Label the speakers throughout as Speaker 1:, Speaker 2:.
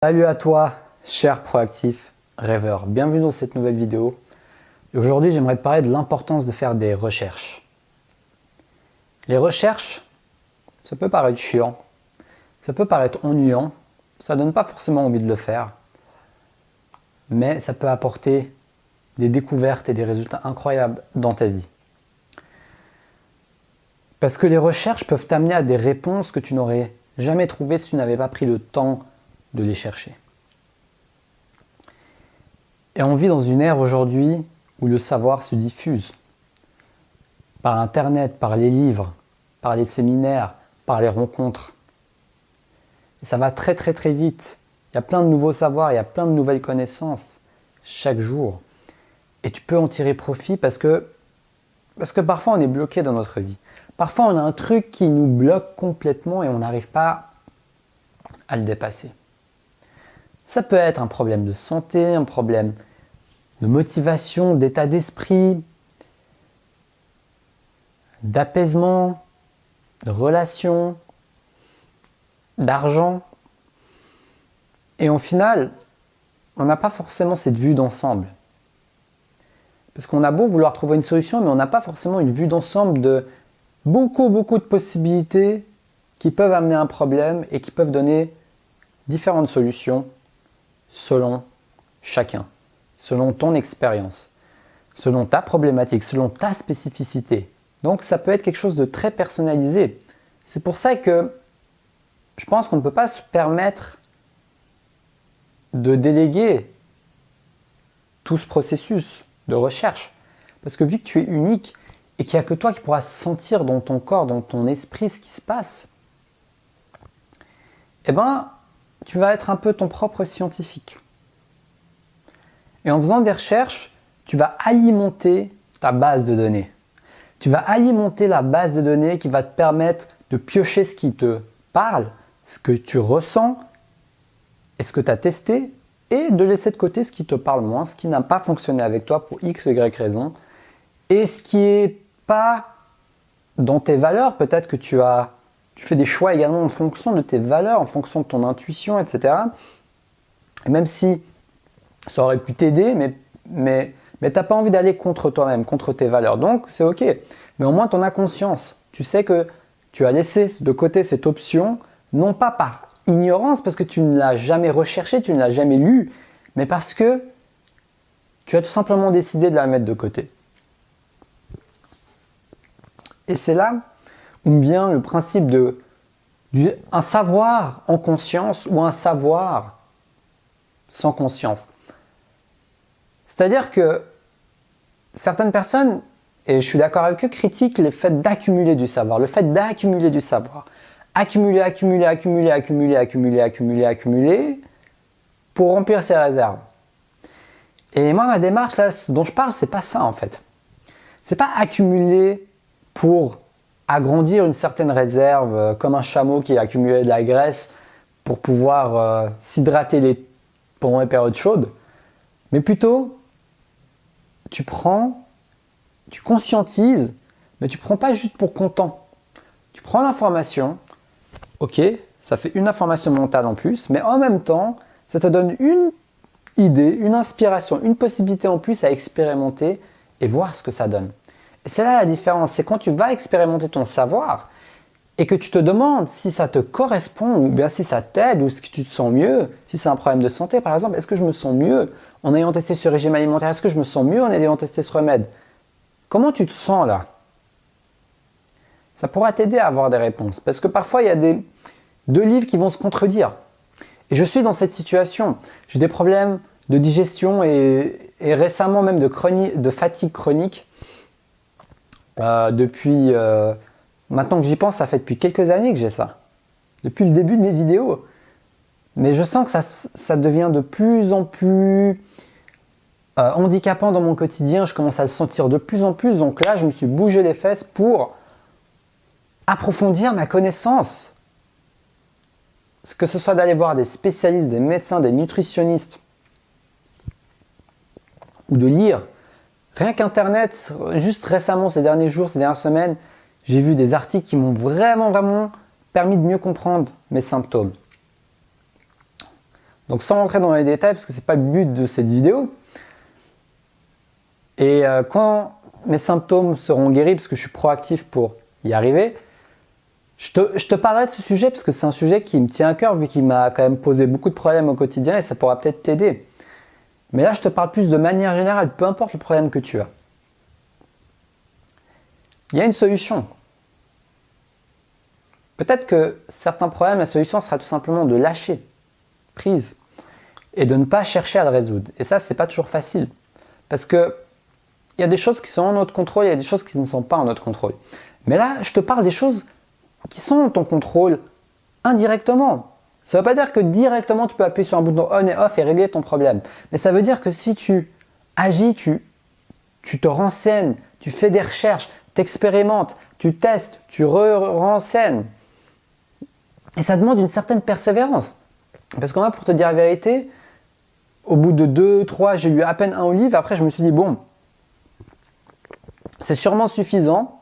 Speaker 1: Salut à toi, cher proactif, rêveur. Bienvenue dans cette nouvelle vidéo. Et aujourd'hui, j'aimerais te parler de l'importance de faire des recherches. Les recherches, ça peut paraître chiant, ça peut paraître ennuyant, ça donne pas forcément envie de le faire, mais ça peut apporter des découvertes et des résultats incroyables dans ta vie. Parce que les recherches peuvent t'amener à des réponses que tu n'aurais jamais trouvées si tu n'avais pas pris le temps de les chercher. Et on vit dans une ère aujourd'hui où le savoir se diffuse par Internet, par les livres, par les séminaires, par les rencontres. Et ça va très vite. Il y a plein de nouveaux savoirs, il y a plein de nouvelles connaissances chaque jour. Et tu peux en tirer profit parce que parfois on est bloqué dans notre vie. Parfois on a un truc qui nous bloque complètement et on n'arrive pas à le dépasser. Ça peut être un problème de santé, un problème de motivation, d'état d'esprit, d'apaisement, de relations, d'argent. Et au final, on n'a pas forcément cette vue d'ensemble. Parce qu'on a beau vouloir trouver une solution, mais on n'a pas forcément une vue d'ensemble de beaucoup de possibilités qui peuvent amener un problème et qui peuvent donner différentes solutions selon chacun, selon ton expérience, selon ta problématique, selon ta spécificité. Donc ça peut être quelque chose de très personnalisé. C'est pour ça que je pense qu'on ne peut pas se permettre de déléguer tout ce processus de recherche. Parce que vu que tu es unique et qu'il n'y a que toi qui pourras sentir dans ton corps, dans ton esprit ce qui se passe, eh ben, tu vas être un peu ton propre scientifique. Et en faisant des recherches, tu vas alimenter ta base de données. Tu vas alimenter la base de données qui va te permettre de piocher ce qui te parle, ce que tu ressens et ce que tu as testé, et de laisser de côté ce qui te parle moins, ce qui n'a pas fonctionné avec toi pour X, Y raison, et ce qui n'est pas dans tes valeurs. Peut-être que tu fais des choix également en fonction de tes valeurs, en fonction de ton intuition, etc. Et même si ça aurait pu t'aider, mais tu n'as pas envie d'aller contre toi-même, contre tes valeurs. Donc, c'est OK. Mais au moins, tu en as conscience. Tu sais que tu as laissé de côté cette option, non pas par ignorance, parce que tu ne l'as jamais recherché, tu ne l'as jamais lu, mais parce que tu as tout simplement décidé de la mettre de côté. Et c'est là où me vient le principe un savoir en conscience ou un savoir sans conscience. C'est-à-dire que certaines personnes, et je suis d'accord avec eux, critiquent le fait d'accumuler du savoir, le fait d'accumuler du savoir. Accumuler pour remplir ses réserves. Et moi, ma démarche là, dont je parle, c'est pas ça en fait. C'est pas accumuler pour agrandir une certaine réserve, comme un chameau qui a accumulé de la graisse pour pouvoir s'hydrater pendant les périodes chaudes, mais plutôt tu conscientises, mais tu prends pas juste pour content. Tu prends l'information, ok, ça fait une information mentale en plus, mais en même temps, ça te donne une idée, une inspiration, une possibilité en plus à expérimenter et voir ce que ça donne. Et c'est là la différence, c'est quand tu vas expérimenter ton savoir et que tu te demandes si ça te correspond ou bien si ça t'aide ou si tu te sens mieux, si c'est un problème de santé par exemple, est-ce que je me sens mieux en ayant testé ce régime alimentaire, est-ce que je me sens mieux en ayant testé ce remède? Comment tu te sens là? Ça pourra t'aider à avoir des réponses parce que parfois il y a deux livres qui vont se contredire. Et je suis dans cette situation, j'ai des problèmes de digestion et récemment même de fatigue chronique. Depuis maintenant que j'y pense, ça fait depuis quelques années que j'ai ça. Depuis le début de mes vidéos. Mais je sens que ça devient de plus en plus handicapant dans mon quotidien. Je commence à le sentir de plus en plus. Donc là, je me suis bougé les fesses pour approfondir ma connaissance. Que ce soit d'aller voir des spécialistes, des médecins, des nutritionnistes, ou de lire. Rien qu'Internet, juste récemment, ces derniers jours, ces dernières semaines, j'ai vu des articles qui m'ont vraiment permis de mieux comprendre mes symptômes. Donc sans rentrer dans les détails, parce que ce n'est pas le but de cette vidéo. Et quand mes symptômes seront guéris, parce que je suis proactif pour y arriver, je te parlerai de ce sujet, parce que c'est un sujet qui me tient à cœur, vu qu'il m'a quand même posé beaucoup de problèmes au quotidien, et ça pourra peut-être t'aider. Mais là, je te parle plus de manière générale, peu importe le problème que tu as. Il y a une solution. Peut-être que certains problèmes, la solution sera tout simplement de lâcher prise et de ne pas chercher à le résoudre. Et ça, c'est pas toujours facile. Parce que il y a des choses qui sont en notre contrôle, il y a des choses qui ne sont pas en notre contrôle. Mais là, je te parle des choses qui sont en ton contrôle indirectement. Ça ne veut pas dire que directement tu peux appuyer sur un bouton on et off et régler ton problème. Mais ça veut dire que si tu agis, tu te renseignes, tu fais des recherches, tu expérimentes, tu testes, tu renseignes. Et ça demande une certaine persévérance. Parce que moi, pour te dire la vérité, au bout de 2, 3, j'ai lu à peine un livre. Après, je me suis dit, bon, c'est sûrement suffisant.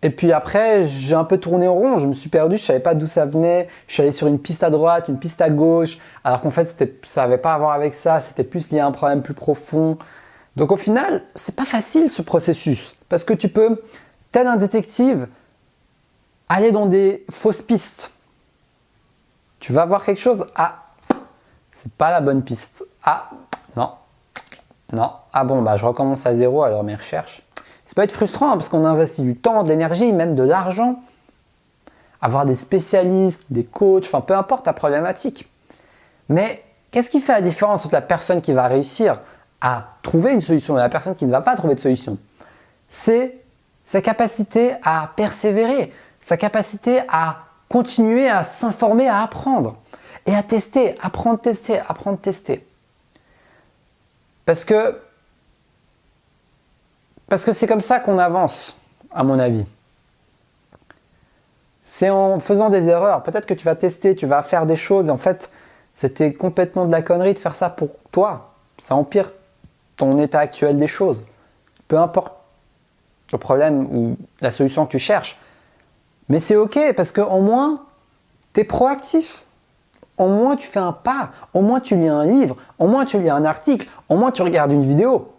Speaker 1: Et puis après, j'ai un peu tourné en rond, je me suis perdu, je ne savais pas d'où ça venait. Je suis allé sur une piste à droite, une piste à gauche, alors qu'en fait, ça n'avait pas à voir avec ça, c'était plus lié à un problème plus profond. Donc au final, c'est pas facile ce processus, parce que tu peux, tel un détective, aller dans des fausses pistes. Tu vas voir quelque chose, ah, c'est pas la bonne piste. Ah, non, non, ah bon, bah je recommence à zéro, alors mes recherches. Ça peut être frustrant hein, parce qu'on investit du temps, de l'énergie, même de l'argent. Avoir des spécialistes, des coachs, enfin peu importe ta problématique. Mais qu'est-ce qui fait la différence entre la personne qui va réussir à trouver une solution et la personne qui ne va pas trouver de solution? C'est sa capacité à persévérer, sa capacité à continuer à s'informer, à apprendre et à tester, apprendre, tester, apprendre, tester. Parce que c'est comme ça qu'on avance, à mon avis. C'est en faisant des erreurs. Peut-être que tu vas tester, tu vas faire des choses. Et en fait, c'était complètement de la connerie de faire ça pour toi. Ça empire ton état actuel des choses. Peu importe le problème ou la solution que tu cherches. Mais c'est ok parce qu'au moins, tu es proactif. Au moins, tu fais un pas. Au moins, tu lis un livre. Au moins, tu lis un article. Au moins, tu regardes une vidéo.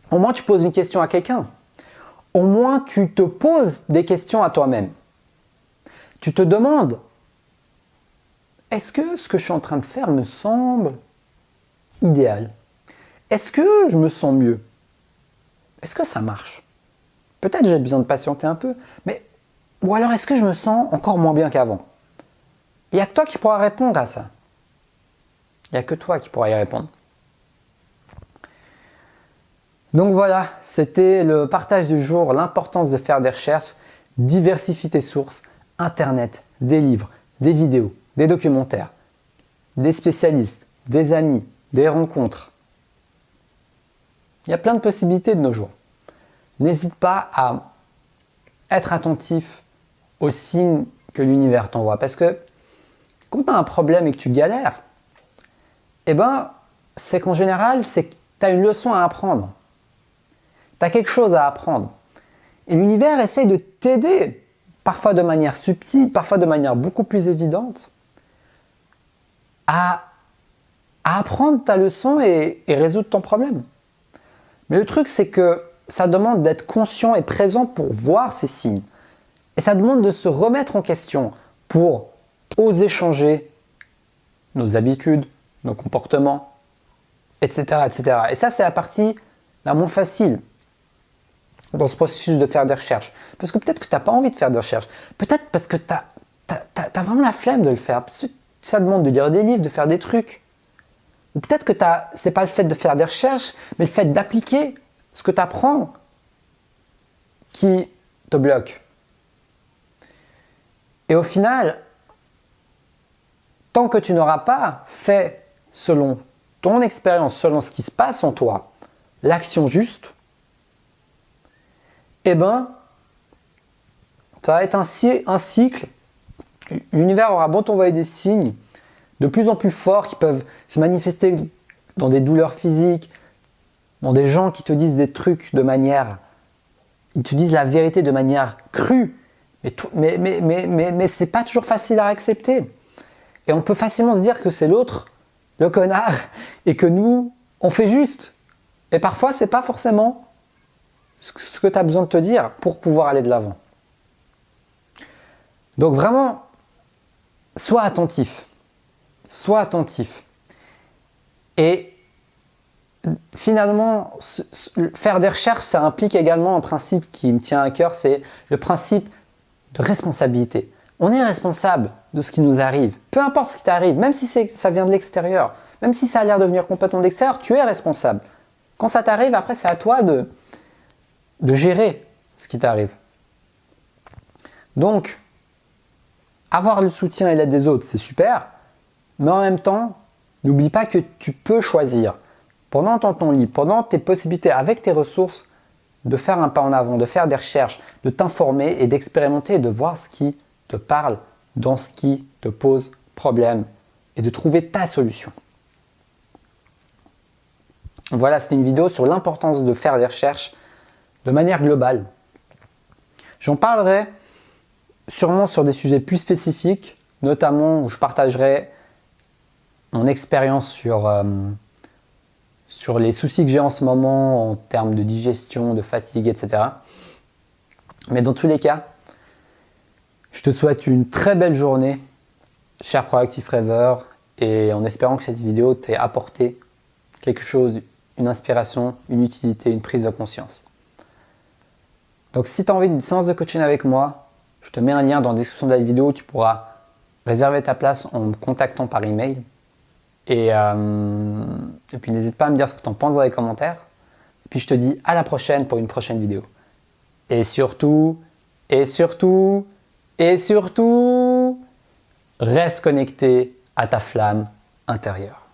Speaker 1: Au moins, tu poses une question à quelqu'un. Au moins, tu te poses des questions à toi-même. Tu te demandes, est-ce que ce que je suis en train de faire me semble idéal? Est-ce que je me sens mieux? Est-ce que ça marche? Peut-être j'ai besoin de patienter un peu, mais ou alors est-ce que je me sens encore moins bien qu'avant? Il n'y a que toi qui pourras répondre à ça. Il n'y a que toi qui pourras y répondre. Donc voilà, c'était le partage du jour, l'importance de faire des recherches, diversifie tes sources, Internet, des livres, des vidéos, des documentaires, des spécialistes, des amis, des rencontres. Il y a plein de possibilités de nos jours. N'hésite pas à être attentif aux signes que l'univers t'envoie. Parce que quand tu as un problème et que tu galères, eh ben, c'est qu'en général, c'est que tu as une leçon à apprendre. Tu as quelque chose à apprendre. Et l'univers essaye de t'aider, parfois de manière subtile, parfois de manière beaucoup plus évidente, à apprendre ta leçon et résoudre ton problème. Mais le truc, c'est que ça demande d'être conscient et présent pour voir ces signes. Et ça demande de se remettre en question pour oser changer nos habitudes, nos comportements, etc. etc. Et ça, c'est la partie la moins facile dans ce processus de faire des recherches. Parce que peut-être que tu n'as pas envie de faire des recherches. Peut-être parce que tu as vraiment la flemme de le faire. Ça demande de lire des livres, de faire des trucs. Ou peut-être que ce n'est pas le fait de faire des recherches, mais le fait d'appliquer ce que tu apprends qui te bloque. Et au final, tant que tu n'auras pas fait selon ton expérience, selon ce qui se passe en toi, l'action juste, eh ben, ça va être un cycle. L'univers aura beau t'envoyer des signes de plus en plus forts qui peuvent se manifester dans des douleurs physiques, dans des gens qui te disent des trucs de manière, ils te disent la vérité de manière crue, mais c'est pas toujours facile à accepter. Et on peut facilement se dire que c'est l'autre le connard et que nous, on fait juste. Et parfois, c'est pas forcément ce que tu as besoin de te dire pour pouvoir aller de l'avant. Donc vraiment, sois attentif. Sois attentif. Et finalement, faire des recherches, ça implique également un principe qui me tient à cœur, c'est le principe de responsabilité. On est responsable de ce qui nous arrive. Peu importe ce qui t'arrive, même si ça vient de l'extérieur, même si ça a l'air de venir complètement de l'extérieur, tu es responsable. Quand ça t'arrive, après, c'est à toi de gérer ce qui t'arrive. Donc, avoir le soutien et l'aide des autres, c'est super, mais en même temps, n'oublie pas que tu peux choisir, pendant ton temps libre, pendant tes possibilités, avec tes ressources, de faire un pas en avant, de faire des recherches, de t'informer et d'expérimenter et de voir ce qui te parle dans ce qui te pose problème et de trouver ta solution. Voilà, c'était une vidéo sur l'importance de faire des recherches de manière globale. J'en parlerai sûrement sur des sujets plus spécifiques, notamment où je partagerai mon expérience sur les soucis que j'ai en ce moment en termes de digestion, de fatigue, etc. Mais dans tous les cas, je te souhaite une très belle journée, cher Proactive Rêveur, et en espérant que cette vidéo t'ait apporté quelque chose, une inspiration, une utilité, une prise de conscience. Donc si tu as envie d'une séance de coaching avec moi, je te mets un lien dans la description de la vidéo, tu pourras réserver ta place en me contactant par email. Et puis n'hésite pas à me dire ce que tu en penses dans les commentaires. Et puis je te dis à la prochaine pour une prochaine vidéo. Et surtout, reste connecté à ta flamme intérieure.